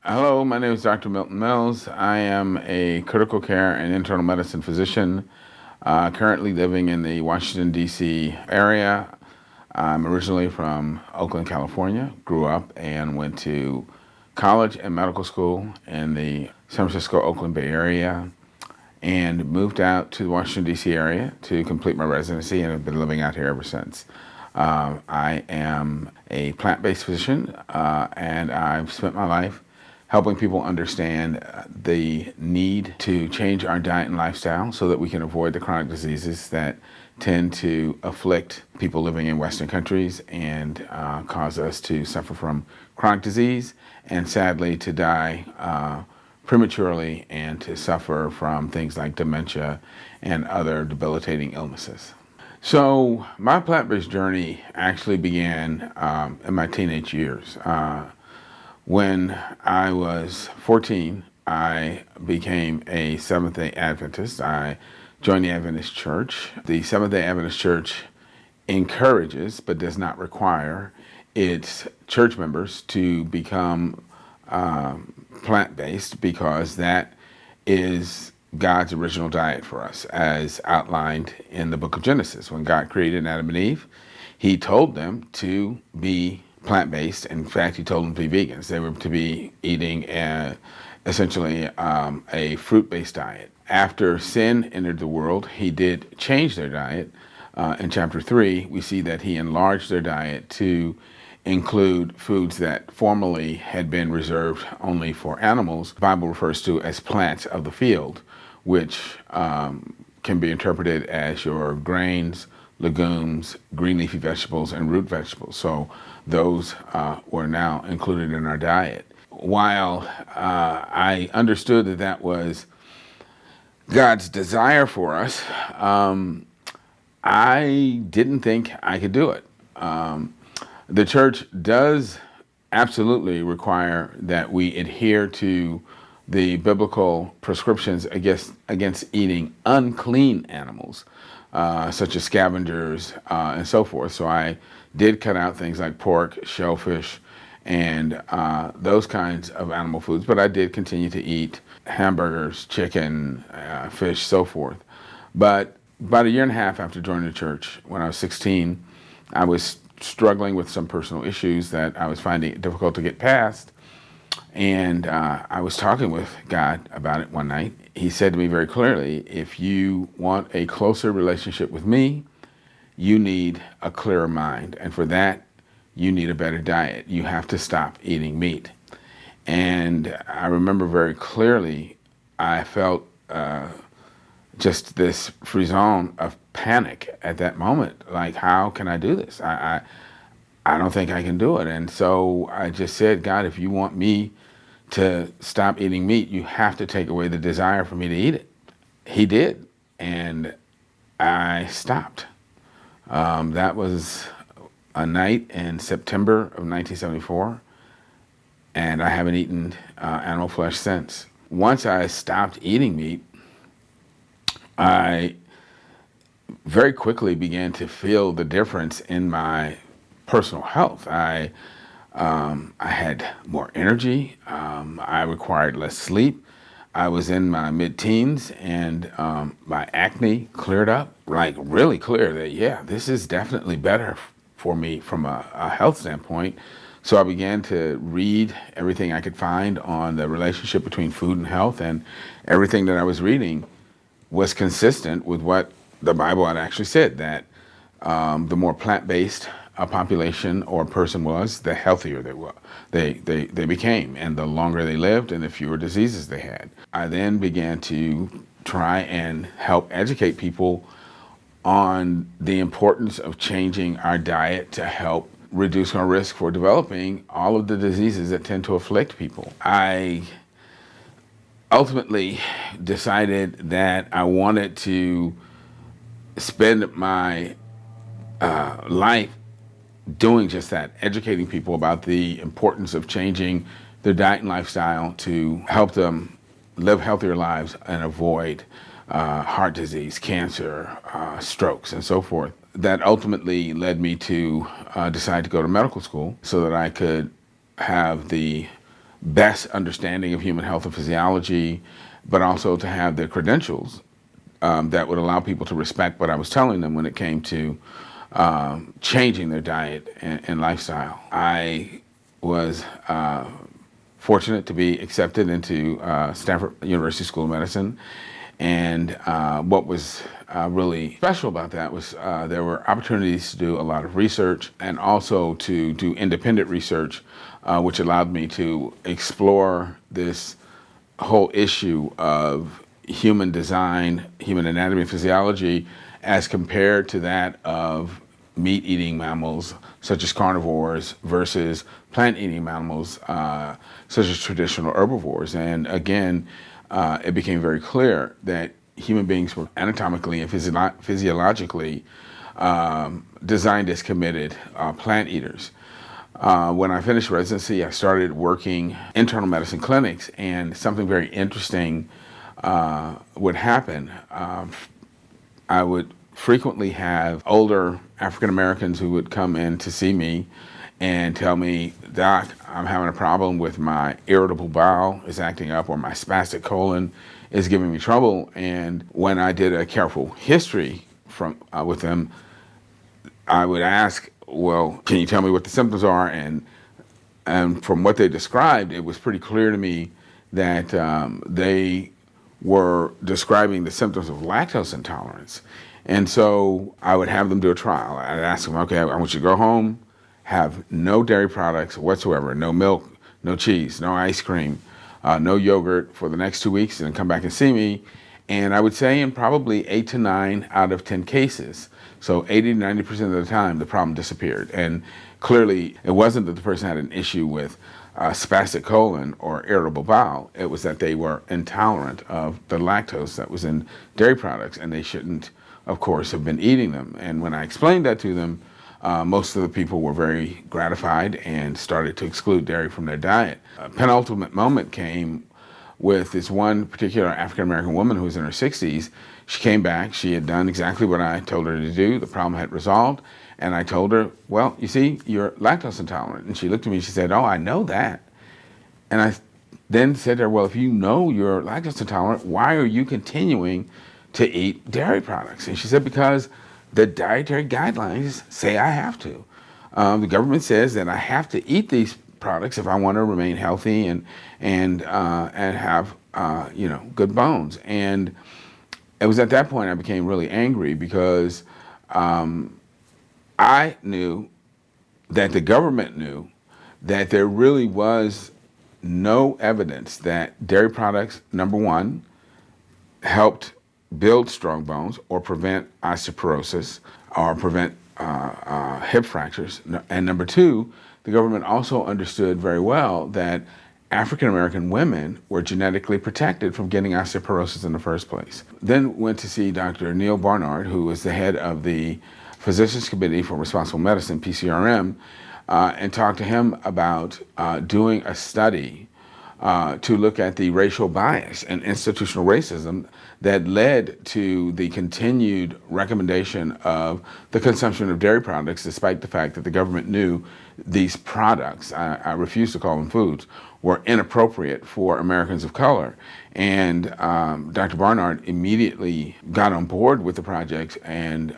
Hello, my name is Dr. Milton Mills. I am a critical care and internal medicine physician, currently living in the Washington, D.C. area. I'm originally from Oakland, California, grew up and went to college and medical school in the San Francisco, Oakland Bay Area, and moved out to the Washington, D.C. area to complete my residency and have been living out here ever since. I am a plant-based physician, and I've spent my life helping people understand the need to change our diet and lifestyle so that we can avoid the chronic diseases that tend to afflict people living in Western countries and cause us to suffer from chronic disease and sadly to die prematurely and to suffer from things like dementia and other debilitating illnesses. So my plant-based journey actually began in my teenage years. When I was 14, I became a Seventh-day Adventist. I joined the Adventist Church. The Seventh-day Adventist Church encourages, but does not require, its church members to become plant-based because that is God's original diet for us, as outlined in the book of Genesis. When God created Adam and Eve, He told them to be plant-based. In fact, He told them to be vegans. They were to be eating essentially a fruit-based diet. After sin entered the world, He did change their diet. In chapter 3, we see that He enlarged their diet to include foods that formerly had been reserved only for animals. The Bible refers to as plants of the field, which can be interpreted as your grains, legumes, green leafy vegetables, and root vegetables. So those were now included in our diet. While I understood that that was God's desire for us, I didn't think I could do it. The church does absolutely require that we adhere to the biblical prescriptions against eating unclean animals, such as scavengers and so forth. So I did cut out things like pork, shellfish, and those kinds of animal foods, but I did continue to eat hamburgers, chicken, fish, so forth. But about a year and a half after joining the church, when I was 16, I was struggling with some personal issues that I was finding it difficult to get past. And I was talking with God about it one night. He said to me very clearly, if you want a closer relationship with me, you need a clearer mind. And for that, you need a better diet. You have to stop eating meat. And I remember very clearly, I felt just this frisson of panic at that moment. Like, how can I do this? I don't think I can do it. And so I just said, God, if you want me to stop eating meat, you have to take away the desire for me to eat it. He did. And I stopped. That was a night in September of 1974. And I haven't eaten animal flesh since. Once I stopped eating meat, I very quickly began to feel the difference in my personal health. I had more energy. I required less sleep. I was in my mid-teens, and my acne cleared up, like really clear. That yeah, this is definitely better for me from a health standpoint. So I began to read everything I could find on the relationship between food and health, and everything that I was reading was consistent with what the Bible had actually said, that the more plant-based a population or a person was, the healthier they became, and the longer they lived and the fewer diseases they had. I then began to try and help educate people on the importance of changing our diet to help reduce our risk for developing all of the diseases that tend to afflict people. I ultimately decided that I wanted to spend my life doing just that, educating people about the importance of changing their diet and lifestyle to help them live healthier lives and avoid heart disease, cancer, strokes, and so forth. That ultimately led me to decide to go to medical school so that I could have the best understanding of human health and physiology, but also to have the credentials that would allow people to respect what I was telling them when it came to changing their diet and lifestyle. I was fortunate to be accepted into Stanford University School of Medicine. And what was really special about that was there were opportunities to do a lot of research and also to do independent research, which allowed me to explore this whole issue of human design, human anatomy and physiology, as compared to that of meat-eating mammals, such as carnivores, versus plant-eating mammals, such as traditional herbivores. And again, it became very clear that human beings were anatomically and physiologically designed as committed plant eaters. When I finished residency, I started working internal medicine clinics, and something very interesting would happen. I would frequently have older African Americans who would come in to see me and tell me, "Doc, I'm having a problem with my irritable bowel is acting up, or my spastic colon is giving me trouble." And when I did a careful history with them, I would ask, "Well, can you tell me what the symptoms are?" And from what they described, it was pretty clear to me that they were describing the symptoms of lactose intolerance. And so I would have them do a trial. I'd ask them, "Okay, I want you to go home, have no dairy products whatsoever, no milk, no cheese, no ice cream, no yogurt for the next 2 weeks, and then come back and see me." And I would say in probably 8 to 9 out of 10 cases, so 80 to 90% of the time, the problem disappeared. And clearly, it wasn't that the person had an issue with spastic colon or irritable bowel. It was that they were intolerant of the lactose that was in dairy products, and they shouldn't, of course, have been eating them. And when I explained that to them, most of the people were very gratified and started to exclude dairy from their diet. A penultimate moment came with this one particular African-American woman who was in her 60s. She came back. She had done exactly what I told her to do. The problem had resolved. And I told her, "Well, you see, you're lactose intolerant." And she looked at me and she said, "Oh, I know that." And I then said to her, "Well, if you know you're lactose intolerant, why are you continuing to eat dairy products?" And she said, "Because the dietary guidelines say I have to. The government says that I have to eat these products if I want to remain healthy and have good bones." And it was at that point I became really angry, because I knew that the government knew that there really was no evidence that dairy products, number one, helped build strong bones or prevent osteoporosis or prevent hip fractures. And number two, the government also understood very well that African American women were genetically protected from getting osteoporosis in the first place. Then went to see Dr. Neil Barnard, who was the head of the Physicians Committee for Responsible Medicine, PCRM, and talked to him about doing a study to look at the racial bias and institutional racism that led to the continued recommendation of the consumption of dairy products, despite the fact that the government knew these products, I refuse to call them foods, were inappropriate for Americans of color. And Dr. Barnard immediately got on board with the project and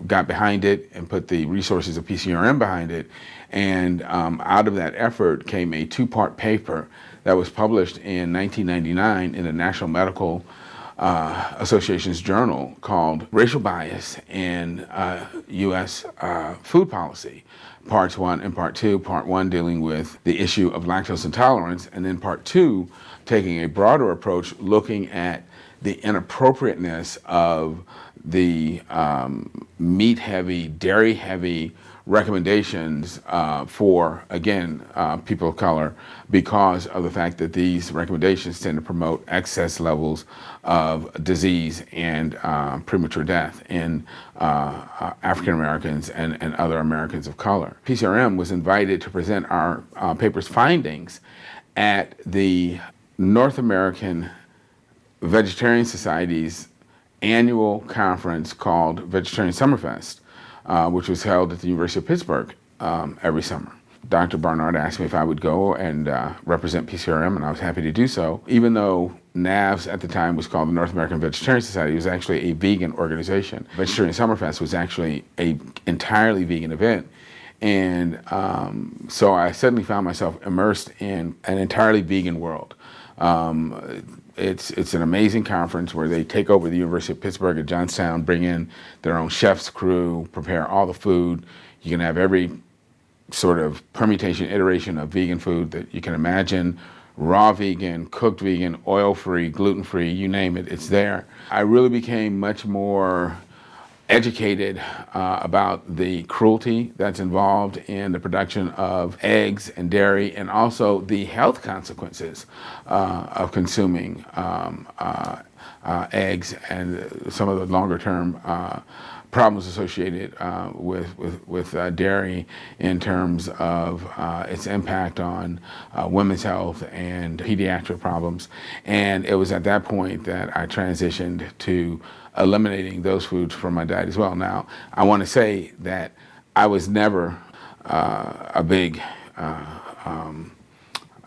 got behind it and put the resources of PCRM behind it. And out of that effort came a 2-part paper that was published in 1999 in the National Medical Association's journal called Racial Bias in U.S. Food Policy, Parts 1 and Part 2. Part 1 dealing with the issue of lactose intolerance, and then Part 2 taking a broader approach, looking at the inappropriateness of the meat-heavy, dairy-heavy recommendations for, again, people of color, because of the fact that these recommendations tend to promote excess levels of disease and premature death in African Americans and other Americans of color. PCRM was invited to present our paper's findings at the North American Vegetarian Society's annual conference called Vegetarian Summerfest, which was held at the University of Pittsburgh every summer. Dr. Barnard asked me if I would go and represent PCRM, and I was happy to do so. Even though NAVS at the time was called the North American Vegetarian Society, it was actually a vegan organization. Vegetarian Summerfest was actually an entirely vegan event. And so I suddenly found myself immersed in an entirely vegan world. It's an amazing conference where they take over the University of Pittsburgh at Johnstown, bring in their own chef's crew, prepare all the food. You can have every sort of permutation, iteration of vegan food that you can imagine. Raw vegan, cooked vegan, oil-free, gluten-free, you name it, it's there. I really became much more educated about the cruelty that's involved in the production of eggs and dairy, and also the health consequences of consuming eggs and some of the longer term problems associated with dairy in terms of its impact on women's health and pediatric problems. And it was at that point that I transitioned to eliminating those foods from my diet as well. Now, I want to say that I was never a big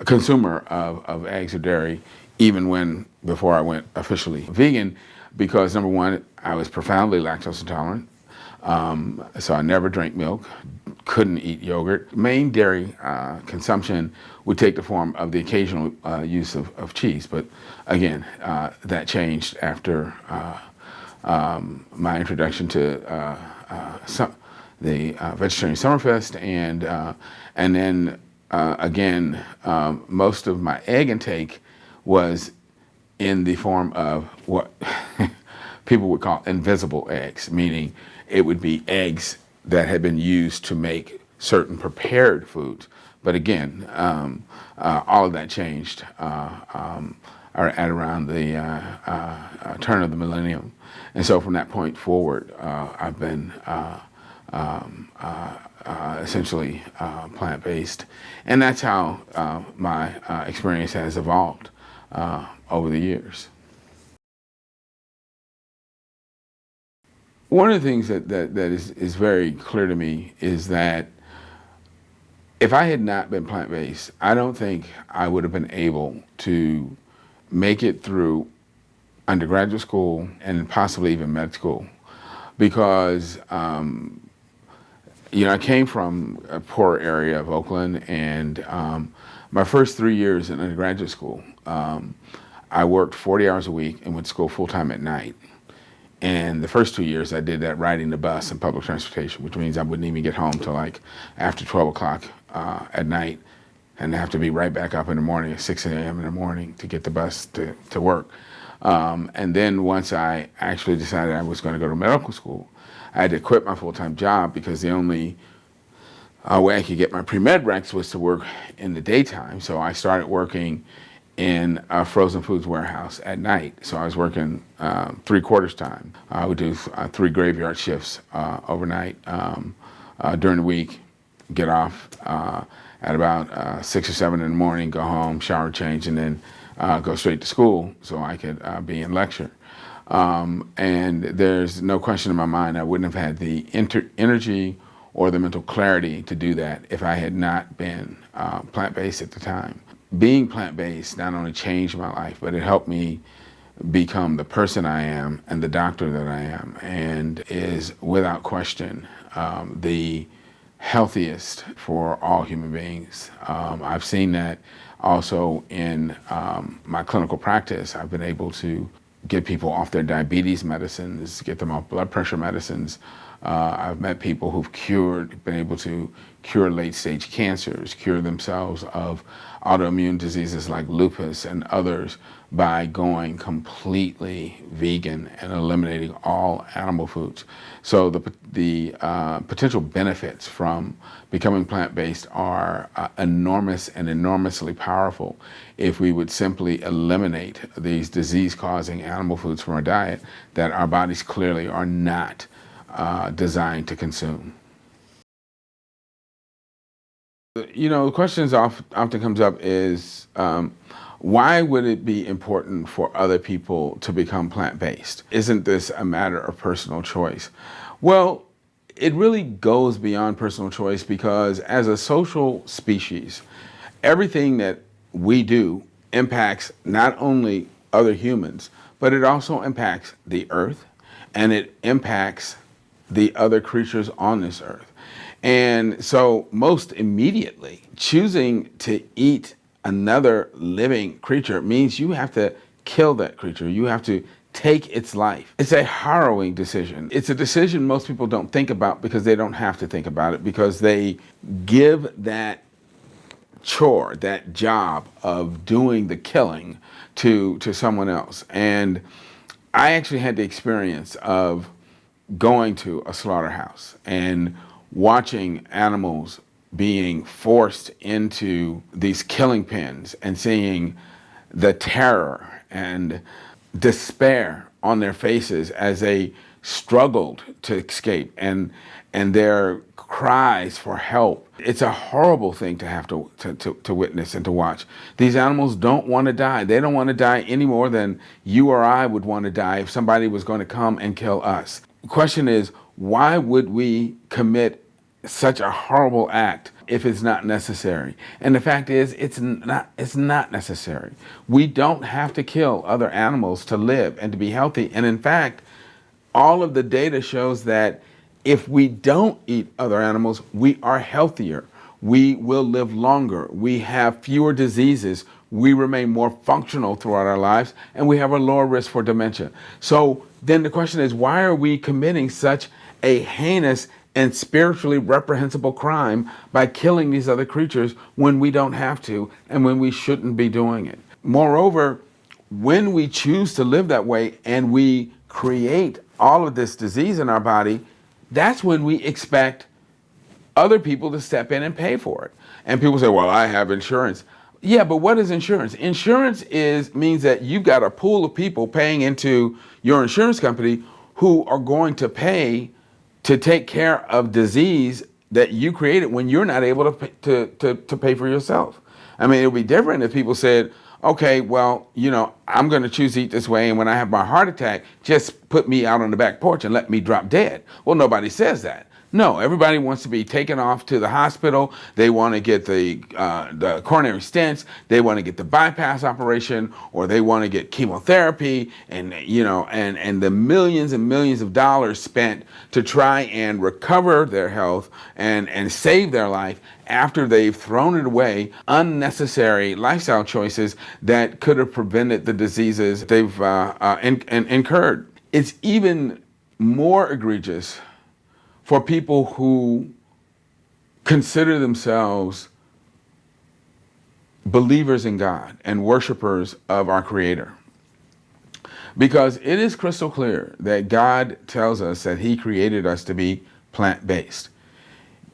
consumer of eggs or dairy, even before I went officially vegan, because number one, I was profoundly lactose intolerant. So I never drank milk, couldn't eat yogurt. Main dairy consumption would take the form of the occasional use of cheese. But again, that changed after my introduction to the Vegetarian Summerfest, and then again, most of my egg intake was in the form of what people would call invisible eggs, meaning it would be eggs that had been used to make certain prepared foods. But again, all of that changed at around the turn of the millennium. And so from that point forward, I've been essentially plant-based. And that's how my experience has evolved over the years. One of the things that is very clear to me is that if I had not been plant-based, I don't think I would have been able to make it through undergraduate school and possibly even med school, because I came from a poor area of Oakland, and my first 3 years in undergraduate school, I worked 40 hours a week and went to school full-time at night. And the first 2 years I did that riding the bus and public transportation, which means I wouldn't even get home till like after 12 o'clock at night, and have to be right back up in the morning at 6 a.m. in the morning to get the bus to work. And then once I actually decided I was going to go to medical school, I had to quit my full-time job because the only way I could get my pre-med recs was to work in the daytime. So I started working in a frozen foods warehouse at night. So I was working 3/4 time. I would do 3 graveyard shifts overnight during the week, get off at about 6 or 7 in the morning, go home, shower, change, and then go straight to school so I could be in lecture. And there's no question in my mind I wouldn't have had the energy or the mental clarity to do that if I had not been plant-based at the time. Being plant-based not only changed my life, but it helped me become the person I am and the doctor that I am, and is without question the healthiest for all human beings. I've seen that also in my clinical practice. I've been able to get people off their diabetes medicines, get them off blood pressure medicines. I've met people who've been able to cure late-stage cancers, cure themselves of autoimmune diseases like lupus and others by going completely vegan and eliminating all animal foods. So the potential benefits from becoming plant-based are enormous and enormously powerful if we would simply eliminate these disease-causing animal foods from our diet that our bodies clearly are not designed to consume. The question often comes up is, why would it be important for other people to become plant-based? Isn't this a matter of personal choice? Well, it really goes beyond personal choice, because as a social species, everything that we do impacts not only other humans, but it also impacts the earth, and it impacts the other creatures on this earth. And so, most immediately, choosing to eat another living creature means you have to kill that creature. You have to take its life. It's a harrowing decision. It's a decision most people don't think about because they don't have to think about it, because they give that chore, that job of doing the killing to someone else. And I actually had the experience of going to a slaughterhouse and watching animals being forced into these killing pens and seeing the terror and despair on their faces as they struggled to escape, and their cries for help. It's a horrible thing to have to witness and to watch. These animals don't want to die. They don't want to die any more than you or I would want to die if somebody was going to come and kill us. The question is, why would we commit such a horrible act if it's not necessary? And the fact is, it's not necessary. We don't have to kill other animals to live and to be healthy. And in fact, all of the data shows that if we don't eat other animals, we are healthier. We will live longer. We have fewer diseases. We remain more functional throughout our lives, and we have a lower risk for dementia. So then the question is, why are we committing such a heinous and spiritually reprehensible crime by killing these other creatures when we don't have to and when we shouldn't be doing it? Moreover, when we choose to live that way and we create all of this disease in our body, that's when we expect other people to step in and pay for it. And people say, well, I have insurance. Yeah, but what is insurance? Insurance means that you've got a pool of people paying into your insurance company who are going to pay to take care of disease that you created when you're not able to pay for yourself. I mean, it would be different if people said, okay, well, I'm going to choose to eat this way, and when I have my heart attack, just put me out on the back porch and let me drop dead. Well, nobody says that. No, everybody wants to be taken off to the hospital. They want to get the coronary stents. They want to get the bypass operation, or they want to get chemotherapy, and the millions and millions of dollars spent to try and recover their health and save their life after they've thrown it away. Unnecessary lifestyle choices that could have prevented the diseases they've incurred. It's even more egregious for people who consider themselves believers in God and worshipers of our Creator. Because it is crystal clear that God tells us that He created us to be plant-based.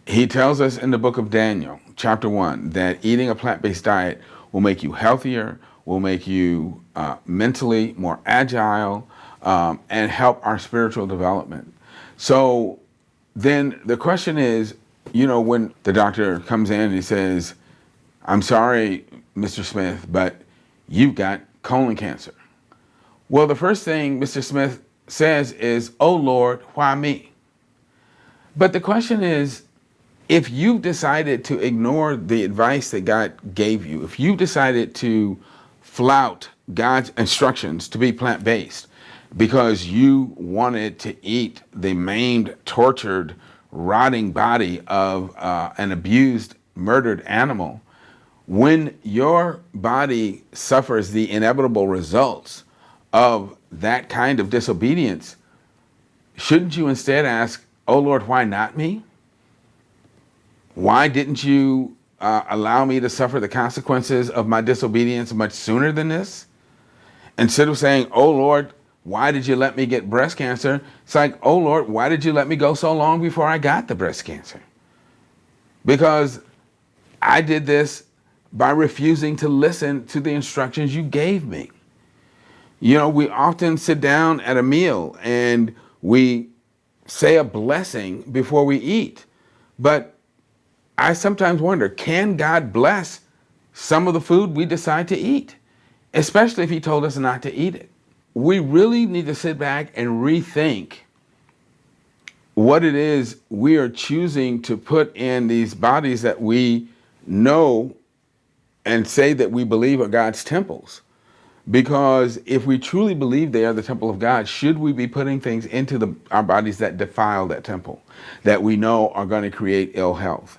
He tells us in the book of Daniel, chapter 1, that eating a plant-based diet will make you healthier, will make you mentally more agile, and help our spiritual development. So then the question is, when the doctor comes in and he says, I'm sorry, Mr. Smith, but you've got colon cancer. Well, the first thing Mr. Smith says is, oh Lord, why me? But the question is, if you've decided to ignore the advice that God gave you, if you've decided to flout God's instructions to be plant-based, because you wanted to eat the maimed, tortured, rotting body of an abused, murdered animal, when your body suffers the inevitable results of that kind of disobedience, shouldn't you instead ask, oh Lord, why not me? Why didn't you allow me to suffer the consequences of my disobedience much sooner than this? Instead of saying, oh Lord, why did you let me get breast cancer? It's like, oh Lord, why did you let me go so long before I got the breast cancer? Because I did this by refusing to listen to the instructions you gave me. We often sit down at a meal and we say a blessing before we eat. But I sometimes wonder, can God bless some of the food we decide to eat? Especially if He told us not to eat it. We really need to sit back and rethink what it is we are choosing to put in these bodies that we know and say that we believe are God's temples. Because if we truly believe they are the temple of God, should we be putting things into our bodies that defile that temple, that we know are going to create ill health?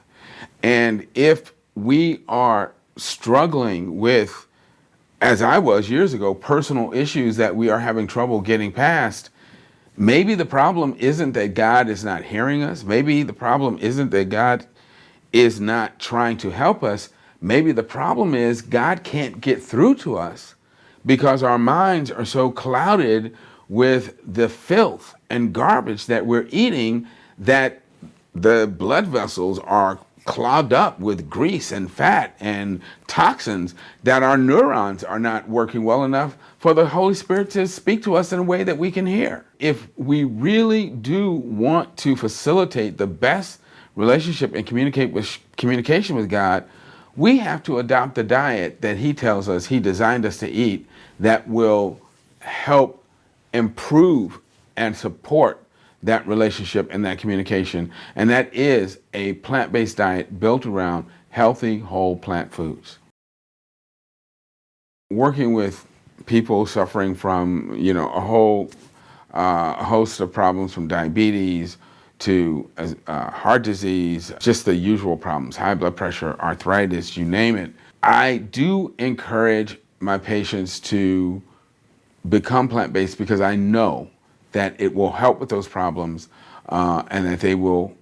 And if we are struggling with, as I was years ago, personal issues that we are having trouble getting past, maybe the problem isn't that God is not hearing us. Maybe the problem isn't that God is not trying to help us. Maybe the problem is God can't get through to us because our minds are so clouded with the filth and garbage that we're eating that the blood vessels are clogged up with grease and fat and toxins, that our neurons are not working well enough for the Holy Spirit to speak to us in a way that we can hear. If we really do want to facilitate the best relationship and communication with God, we have to adopt the diet that He tells us He designed us to eat that will help improve and support that relationship and that communication. And that is a plant-based diet built around healthy, whole plant foods. Working with people suffering from, a whole host of problems, from diabetes to heart disease, just the usual problems, high blood pressure, arthritis, you name it. I do encourage my patients to become plant-based because I know that it will help with those problems and that they will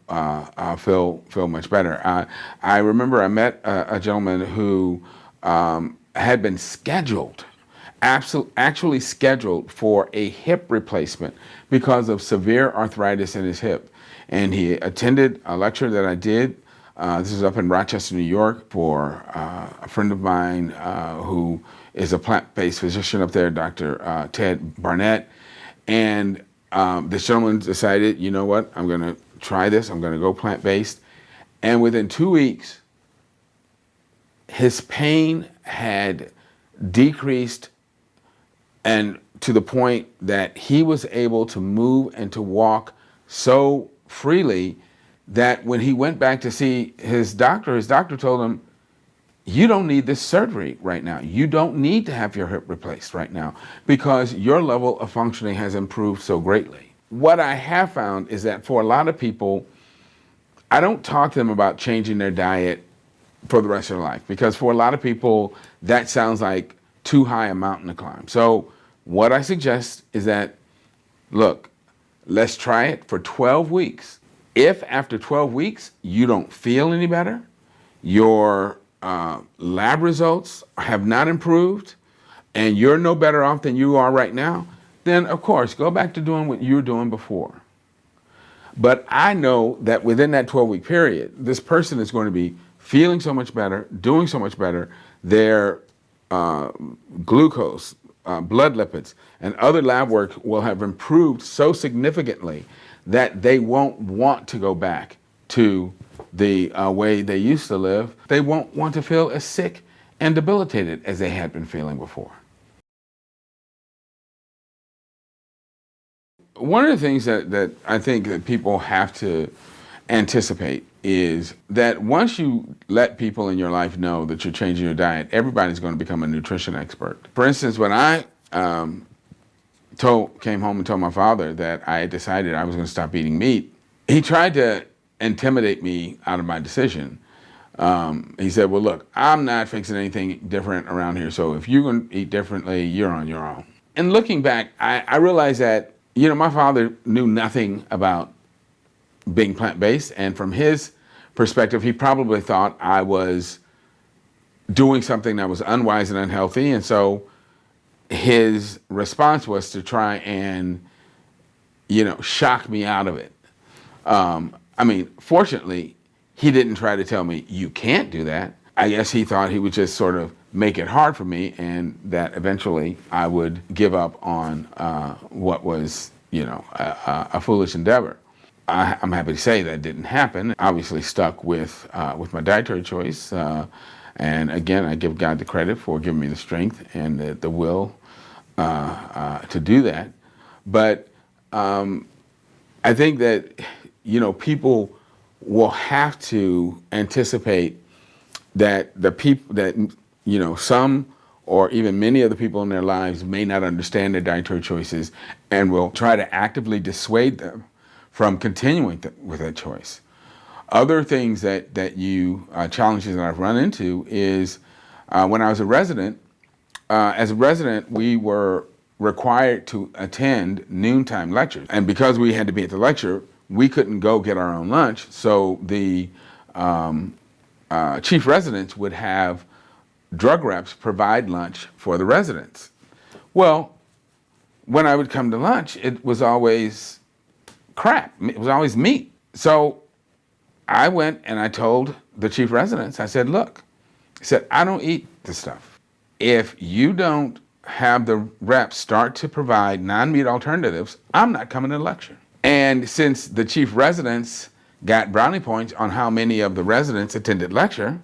feel much better. I remember I met a gentleman who had been actually scheduled for a hip replacement because of severe arthritis in his hip. And he attended a lecture that I did. This is up in Rochester, New York, for a friend of mine who is a plant-based physician up there, Dr. Ted Barnett. And this gentleman decided, you know what, I'm going to try this. I'm going to go plant-based. And within 2 weeks, his pain had decreased, and to the point that he was able to move and to walk so freely that when he went back to see his doctor told him, you don't need this surgery right now. You don't need to have your hip replaced right now because your level of functioning has improved so greatly. What I have found is that for a lot of people, I don't talk to them about changing their diet for the rest of their life, because for a lot of people, that sounds like too high a mountain to climb. So what I suggest is that, look, let's try it for 12 weeks. If after 12 weeks you don't feel any better, your lab results have not improved, and you're no better off than you are right now, then of course, go back to doing what you were doing before. But I know that within that 12-week period, this person is going to be feeling so much better, doing so much better. Their glucose, blood lipids, and other lab work will have improved so significantly that they won't want to go back to the way they used to live. They won't want to feel as sick and debilitated as they had been feeling before. One of the things that I think that people have to anticipate is that once you let people in your life know that you're changing your diet, everybody's going to become a nutrition expert. For instance, when I came home and told my father that I had decided I was going to stop eating meat, he tried to intimidate me out of my decision. He said, well, look, I'm not fixing anything different around here, so if you're going to eat differently, you're on your own. And looking back, I realized that, my father knew nothing about being plant-based, and from his perspective, he probably thought I was doing something that was unwise and unhealthy, and so his response was to try and, shock me out of it. Fortunately, he didn't try to tell me, you can't do that. I guess he thought he would just sort of make it hard for me, and that eventually I would give up on what was, a foolish endeavor. I'm happy to say that didn't happen. Obviously stuck with my dietary choice. And again, I give God the credit for giving me the strength and the will to do that. But I think that people will have to anticipate that the people that, some or even many of the people in their lives may not understand their dietary choices and will try to actively dissuade them from continuing with that choice. Other things challenges that I've run into is when I was a resident. As a resident, we were required to attend noontime lectures. And because we had to be at the lecture, we couldn't go get our own lunch. So the chief residents would have drug reps provide lunch for the residents. Well, when I would come to lunch, it was always crap. It was always meat. So I went and I told the chief residents, I said, look, I don't eat this stuff. If you don't have the reps start to provide non-meat alternatives, I'm not coming to the lecture. And since the chief residents got brownie points on how many of the residents attended lecture,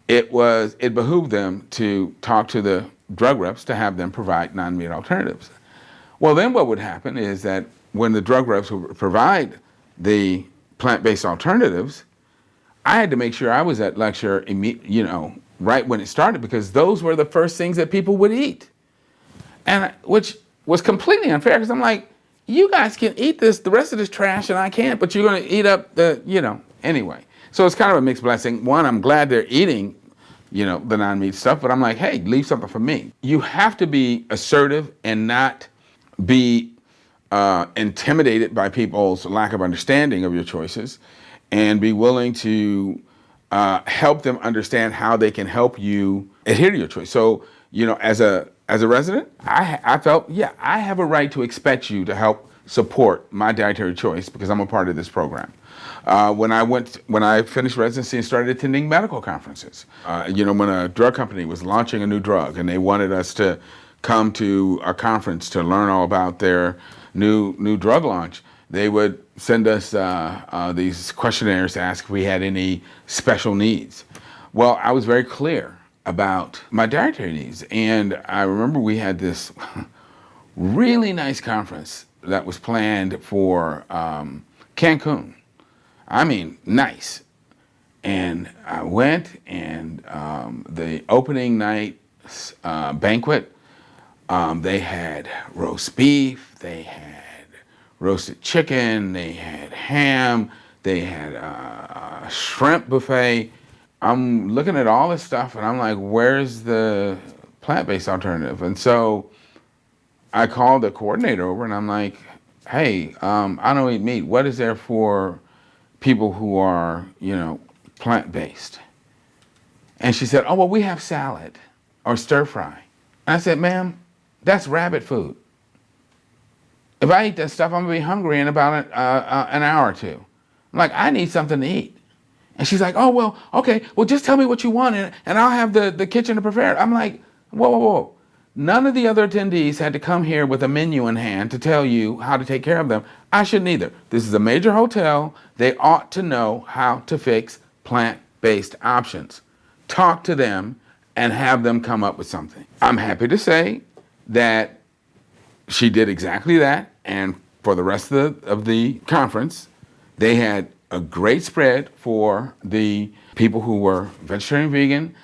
it behooved them to talk to the drug reps to have them provide non-meat alternatives. Well, then what would happen is that when the drug reps would provide the plant-based alternatives, I had to make sure I was at lecture right when it started, because those were the first things that people would eat. And which was completely unfair, because I'm like, you guys can eat this, the rest of this trash, and I can't, but you're going to eat up anyway. So it's kind of a mixed blessing. One, I'm glad they're eating, the non-meat stuff, but I'm like, hey, leave something for me. You have to be assertive and not be intimidated by people's lack of understanding of your choices, and be willing to help them understand how they can help you adhere to your choice. So, as a resident, I felt, I have a right to expect you to help support my dietary choice because I'm a part of this program. When I finished residency and started attending medical conferences, when a drug company was launching a new drug and they wanted us to come to a conference to learn all about their new drug launch, they would send us these questionnaires to ask if we had any special needs. Well, I was very clear about my dietary needs. And I remember we had this really nice conference that was planned for Cancun. I mean, nice. And I went, and the opening night banquet, they had roast beef, they had roasted chicken, they had ham, they had a shrimp buffet. I'm looking at all this stuff and I'm like, where's the plant-based alternative? And so I called the coordinator over and I'm like, hey, I don't eat meat. What is there for people who are, plant-based? And she said, oh, well, we have salad or stir fry. And I said, ma'am, that's rabbit food. If I eat that stuff, I'm gonna be hungry in about an hour or two. I'm like, I need something to eat. And she's like, oh, well, okay, well, just tell me what you want and I'll have the kitchen to prepare it. I'm like, whoa. None of the other attendees had to come here with a menu in hand to tell you how to take care of them. I shouldn't either. This is a major hotel. They ought to know how to fix plant-based options. Talk to them and have them come up with something. I'm happy to say that she did exactly that, and for the rest of the conference, they had a great spread for the people who were vegetarian, vegan.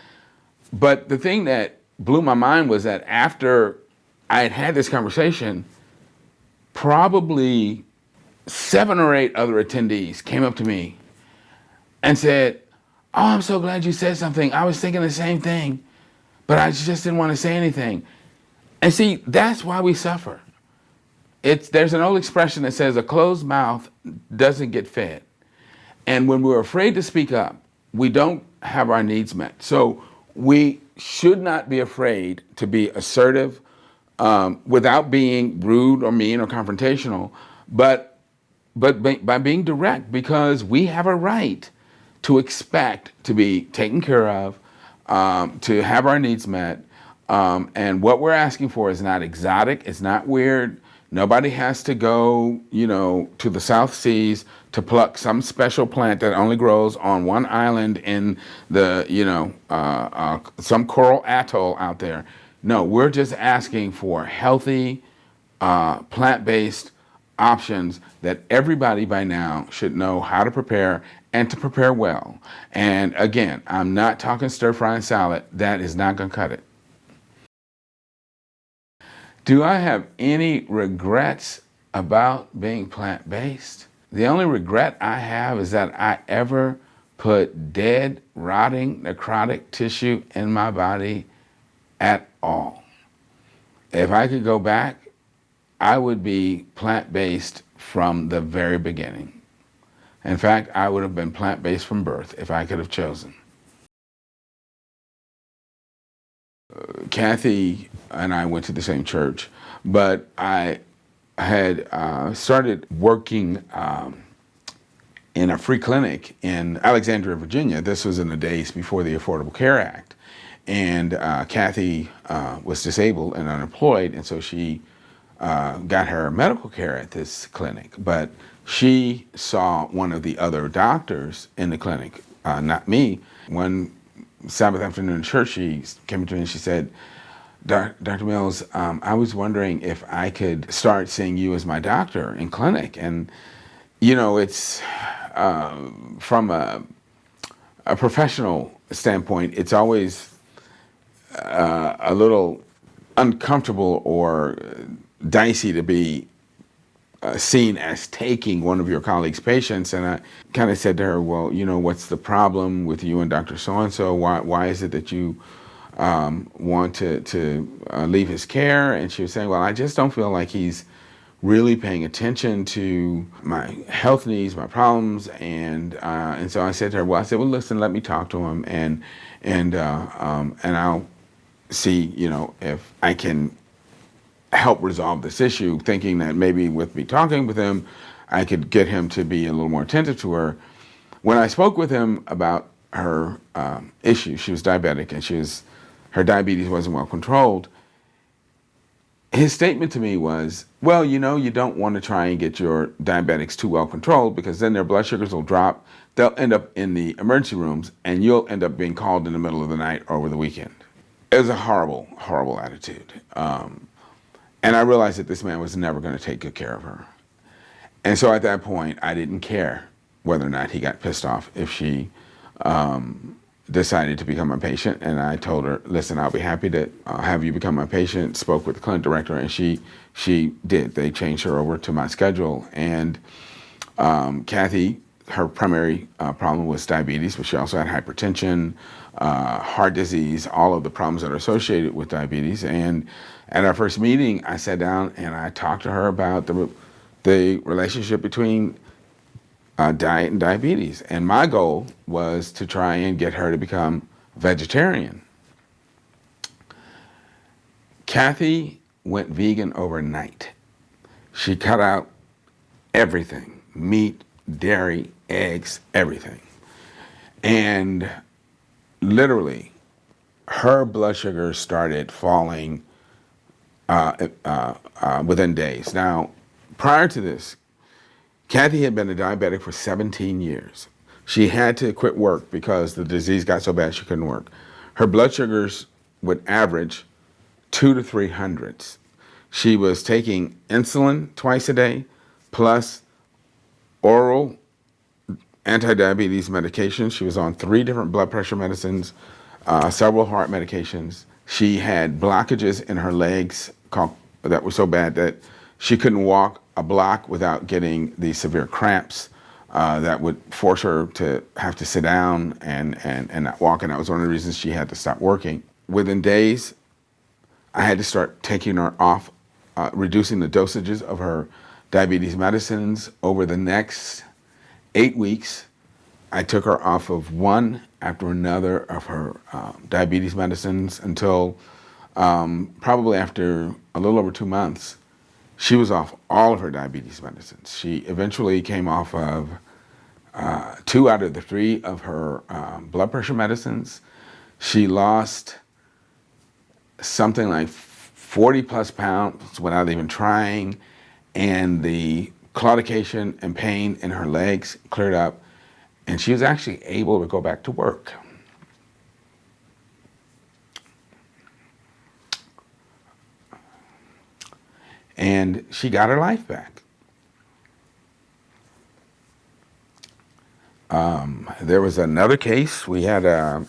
But the thing that blew my mind was that after I had this conversation, probably 7 or 8 other attendees came up to me and said, oh, I'm so glad you said something. I was thinking the same thing, but I just didn't want to say anything. And see, that's why we suffer. There's an old expression that says a closed mouth doesn't get fed. And when we're afraid to speak up, we don't have our needs met. So we should not be afraid to be assertive without being rude or mean or confrontational, but by being direct, because we have a right to expect to be taken care of, to have our needs met. And what we're asking for is not exotic, it's not weird. Nobody has to go, to the South Seas to pluck some special plant that only grows on one island in the, some coral atoll out there. No, we're just asking for healthy, plant-based options that everybody by now should know how to prepare and to prepare well. And again, I'm not talking stir fry and salad. That is not going to cut it. Do I have any regrets about being plant based? The only regret I have is that I ever put dead, rotting, necrotic tissue in my body at all. If I could go back, I would be plant-based from the very beginning. In fact, I would have been plant-based from birth if I could have chosen. Kathy and I went to the same church, but I had started working in a free clinic in Alexandria, Virginia. This was in the days before the Affordable Care Act. And Kathy was disabled and unemployed, and so she got her medical care at this clinic. But she saw one of the other doctors in the clinic, not me. One Sabbath afternoon in church, she came to me and she said, Dr. Mills, I was wondering if I could start seeing you as my doctor in clinic. And, you know, it's from a professional standpoint, it's always a little uncomfortable or dicey to be seen as taking one of your colleagues' patients. And I kind of said to her, well, you know, what's the problem with you and Dr. So-and-so? Why is it that you want to leave his care? And she was saying, well, I just don't feel like he's really paying attention to my health needs, my problems. And so I said to her, well, listen, let me talk to him and I'll see, you know, if I can help resolve this issue, thinking that maybe with me talking with him, I could get him to be a little more attentive to her. When I spoke with him about her issue, she was diabetic and her diabetes wasn't well controlled. His statement to me was, well, you know, you don't want to try and get your diabetics too well controlled because then their blood sugars will drop. They'll end up in the emergency rooms and you'll end up being called in the middle of the night or over the weekend. It was a horrible, horrible attitude. And I realized that this man was never going to take good care of her. And so at that point, I didn't care whether or not he got pissed off if she decided to become my patient. And I told her, listen, I'll be happy to have you become my patient. Spoke with the clinic director, and she did. They changed her over to my schedule. And Kathy, her primary problem was diabetes, but she also had hypertension, heart disease, all of the problems that are associated with diabetes. And at our first meeting, I sat down and I talked to her about the relationship between diet and diabetes. And my goal was to try and get her to become vegetarian. Kathy went vegan overnight. She cut out everything, meat, dairy, eggs, everything. And literally, her blood sugar started falling within days. Now, prior to this, Kathy had been a diabetic for 17 years. She had to quit work because the disease got so bad she couldn't work. Her blood sugars would average 200 to 300. She was taking insulin twice a day, plus oral anti-diabetes medications. She was on 3 different blood pressure medicines, several heart medications. She had blockages in her legs that were so bad that she couldn't walk a block without getting these severe cramps that would force her to have to sit down and not walk. And that was one of the reasons she had to stop working. Within days, I had to start taking her off, reducing the dosages of her diabetes medicines. Over the next 8 weeks, I took her off of one after another of her diabetes medicines until probably after a little over 2 months, she was off all of her diabetes medicines. She eventually came off of 2 out of the 3 of her blood pressure medicines. She lost something like 40 plus pounds without even trying, and the claudication and pain in her legs cleared up, and she was actually able to go back to work. And she got her life back. There was another case. We had a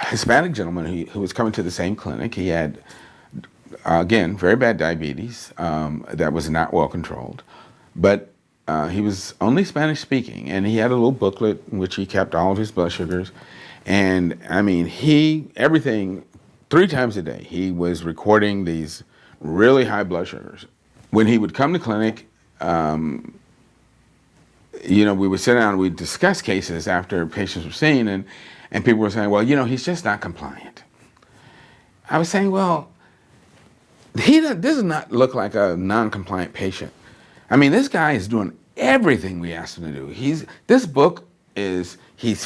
Hispanic gentleman who was coming to the same clinic. He had, again, very bad diabetes that was not well controlled. But he was only Spanish speaking, and he had a little booklet in which he kept all of his blood sugars. And I mean, everything, 3 times a day, he was recording these really high blood sugars. When he would come to clinic, we would sit down and we'd discuss cases after patients were seen, and people were saying, well, he's just not compliant. I was saying, well, this does not look like a non-compliant patient. I mean, this guy is doing everything we asked him to do. He's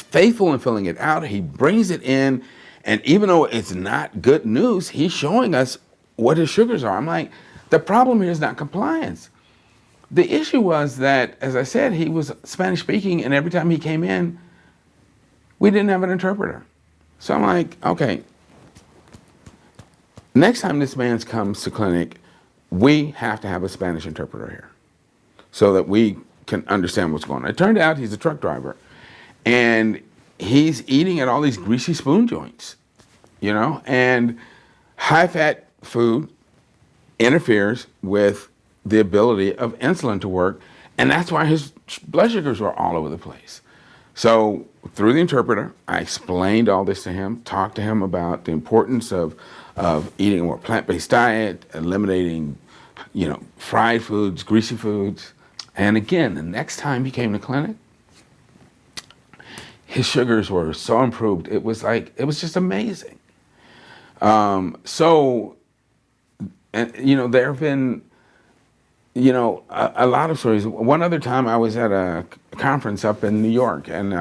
faithful in filling it out. He brings it in, and even though it's not good news, he's showing us what his sugars are. I'm like, the problem here is not compliance. The issue was that, as I said, he was Spanish speaking, and every time he came in, we didn't have an interpreter. So I'm like, okay, next time this man comes to clinic, we have to have a Spanish interpreter here so that we can understand what's going on. It turned out he's a truck driver, and he's eating at all these greasy spoon joints, and high-fat food interferes with the ability of insulin to work, and that's why his blood sugars were all over the place. So through the interpreter, I explained all this to him, talked to him about the importance of eating a more plant-based diet, eliminating, fried foods, greasy foods. And again, the next time he came to clinic, his sugars were so improved. It was just amazing. There have been, a lot of stories. One other time I was at a conference up in New York, and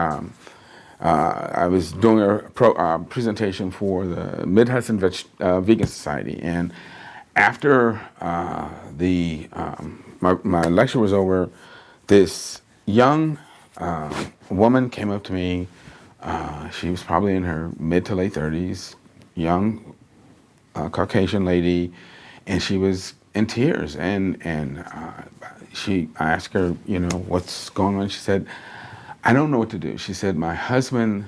I was doing a presentation for the Mid-Hudson Vegan Society. And after my lecture was over, this young woman came up to me. She was probably in her mid to late 30s, young Caucasian lady, and she was in tears. And I asked her, what's going on? She said, I don't know what to do. She said, my husband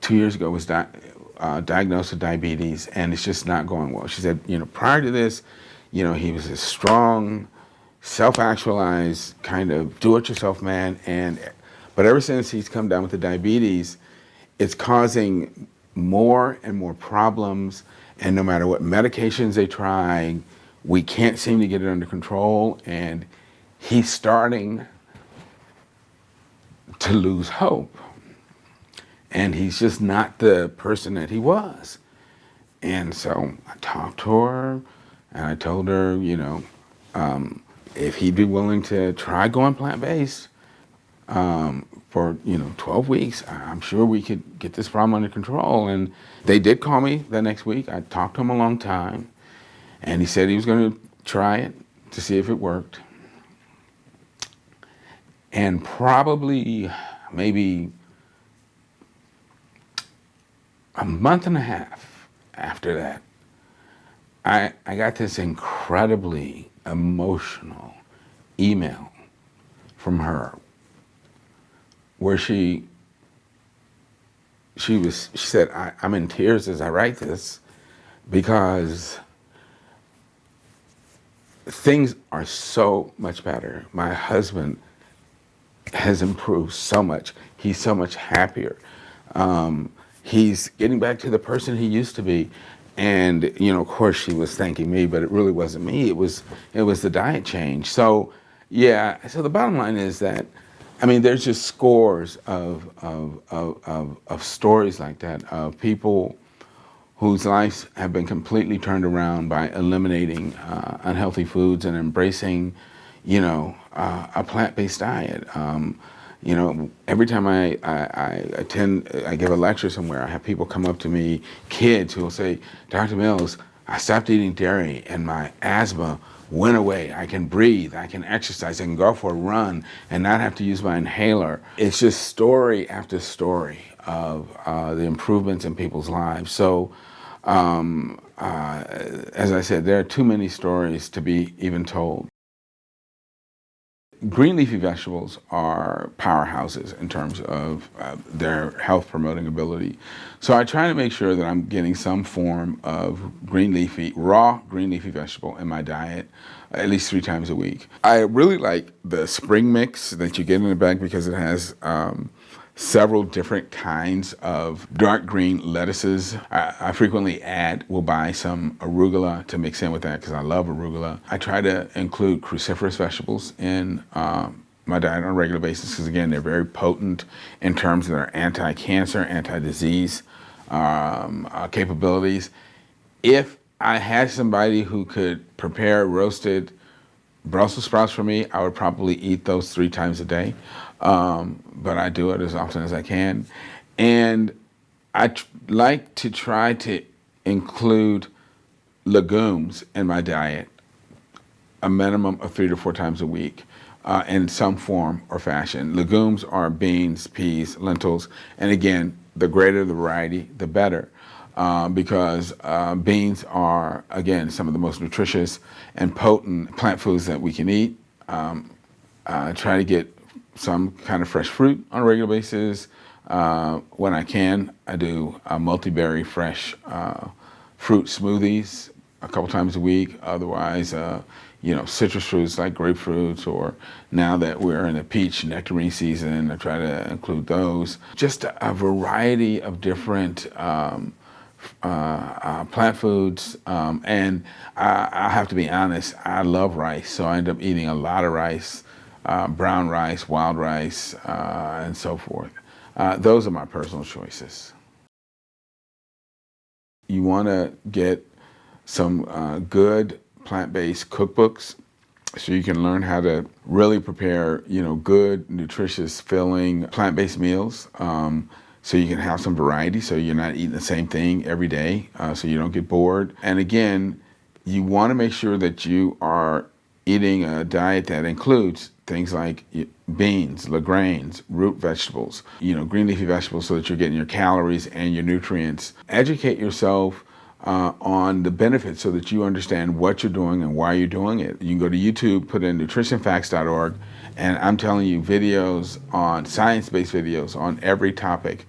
2 years ago was diagnosed with diabetes, and it's just not going well. She said, prior to this, he was a strong, self-actualized kind of do-it-yourself man, but ever since he's come down with the diabetes, it's causing more and more problems, and no matter what medications they try, we can't seem to get it under control, and he's starting to lose hope. And he's just not the person that he was. And so I talked to her, and I told her, if he'd be willing to try going plant-based for 12 weeks, I'm sure we could get this problem under control. And they did call me the next week. I talked to him a long time, and he said he was going to try it to see if it worked. And probably maybe a month and a half after that, I got this incredibly emotional email from her where she said, I'm in tears as I write this because things are so much better. My husband has improved so much. He's so much happier. He's getting back to the person he used to be. And, of course she was thanking me, but it really wasn't me. It was the diet change. So, yeah, so the bottom line is that, there's just scores of stories like that, of people whose lives have been completely turned around by eliminating unhealthy foods and embracing, a plant-based diet. Every time I give a lecture somewhere, I have people come up to me, kids who will say, Dr. Mills, I stopped eating dairy and my asthma went away. I can breathe, I can exercise, I can go for a run and not have to use my inhaler. It's just story after story of the improvements in people's lives. So, as I said, there are too many stories to be even told. green leafy vegetables are powerhouses in terms of their health promoting ability. So I try to make sure that I'm getting some form of raw green leafy vegetable in my diet at least 3 times a week. I really like the spring mix that you get in the bag because it has several different kinds of dark green lettuces. I frequently will buy some arugula to mix in with that because I love arugula. I try to include cruciferous vegetables in my diet on a regular basis because, again, they're very potent in terms of their anti-cancer, anti-disease capabilities. If I had somebody who could prepare roasted Brussels sprouts for me, I would probably eat those 3 times a day. But I do it as often as I can. And I like to try to include legumes in my diet a minimum of 3 to 4 times a week in some form or fashion. Legumes are beans, peas, lentils, and again, the greater the variety, the better. Because beans are, again, some of the most nutritious and potent plant foods that we can eat. Try to get some kind of fresh fruit on a regular basis. When I can, I do multi-berry fresh fruit smoothies a couple times a week. Otherwise, citrus fruits like grapefruits, or now that we're in the peach nectarine season, I try to include those. Just a variety of different plant foods, and I have to be honest, I love rice, so I end up eating a lot of rice, brown rice, wild rice, and so forth. Those are my personal choices. You want to get some good plant-based cookbooks so you can learn how to really prepare, good, nutritious, filling plant-based meals. So you can have some variety, so you're not eating the same thing every day, so you don't get bored. And again, you want to make sure that you are eating a diet that includes things like beans, legumes, root vegetables, green leafy vegetables, so that you're getting your calories and your nutrients. Educate yourself on the benefits so that you understand what you're doing and why you're doing it. You can go to YouTube, put in nutritionfacts.org, and I'm telling you, science-based videos on every topic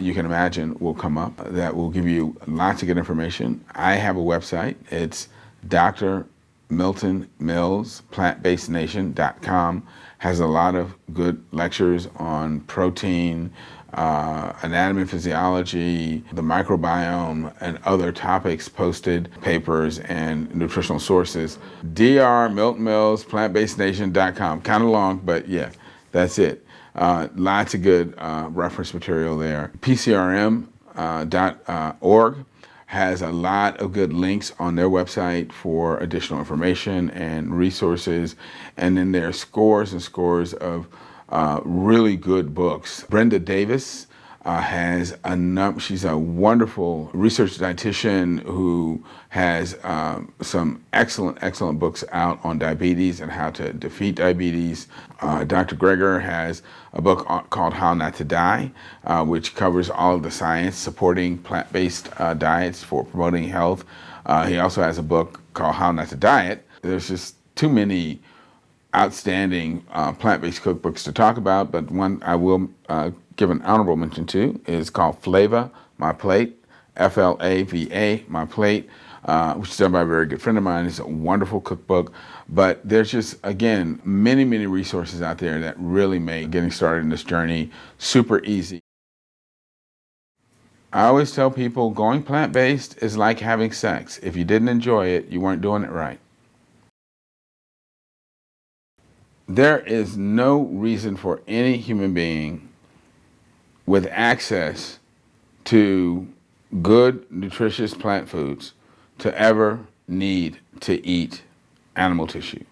you can imagine will come up that will give you lots of good information. I have a website. It's Dr. Milton Mills, plantbasednation.com. Has a lot of good lectures on protein, anatomy and physiology, the microbiome, and other topics posted, papers, and nutritional sources. Dr. Milton Mills, plantbasednation.com. Kind of long, but yeah, that's it. Lots of good reference material there. PCRM.org has a lot of good links on their website for additional information and resources. And then there are scores and scores of really good books. Brenda Davis has she's a wonderful research dietitian who has some excellent books out on diabetes and how to defeat diabetes. Dr. Greger has a book called How Not to Die, which covers all of the science supporting plant-based diets for promoting health. He also has a book called How Not to Diet. There's just too many outstanding plant-based cookbooks to talk about, but one I will give an honorable mention to is called Flava, My Plate, Flava, My Plate, which is done by a very good friend of mine. It's a wonderful cookbook, but there's just, again, many resources out there that really make getting started in this journey super easy. I always tell people going plant-based is like having sex. If you didn't enjoy it, you weren't doing it right. There is no reason for any human being with access to good, nutritious plant foods to ever need to eat animal tissue.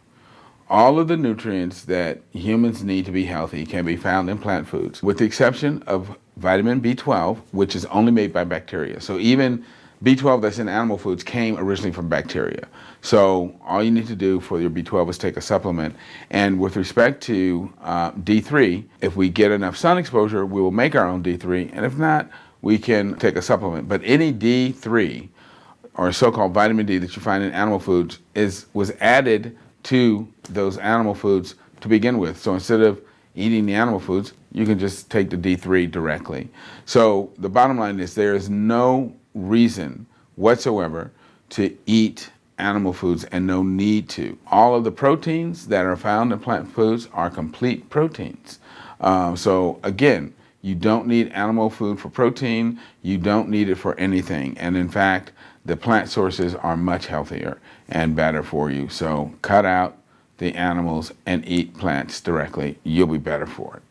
All of the nutrients that humans need to be healthy can be found in plant foods, with the exception of vitamin B12, which is only made by bacteria. So even B12 that's in animal foods came originally from bacteria. So all you need to do for your B12 is take a supplement. And with respect to D3, if we get enough sun exposure, we will make our own D3. And if not, we can take a supplement. But any D3, or so-called vitamin D that you find in animal foods, was added to those animal foods to begin with. So instead of eating the animal foods, you can just take the D3 directly. So the bottom line is there is no reason whatsoever to eat animal foods and no need to. All of the proteins that are found in plant foods are complete proteins. So again, you don't need animal food for protein. You don't need it for anything. And in fact, the plant sources are much healthier and better for you. So cut out the animals and eat plants directly. You'll be better for it.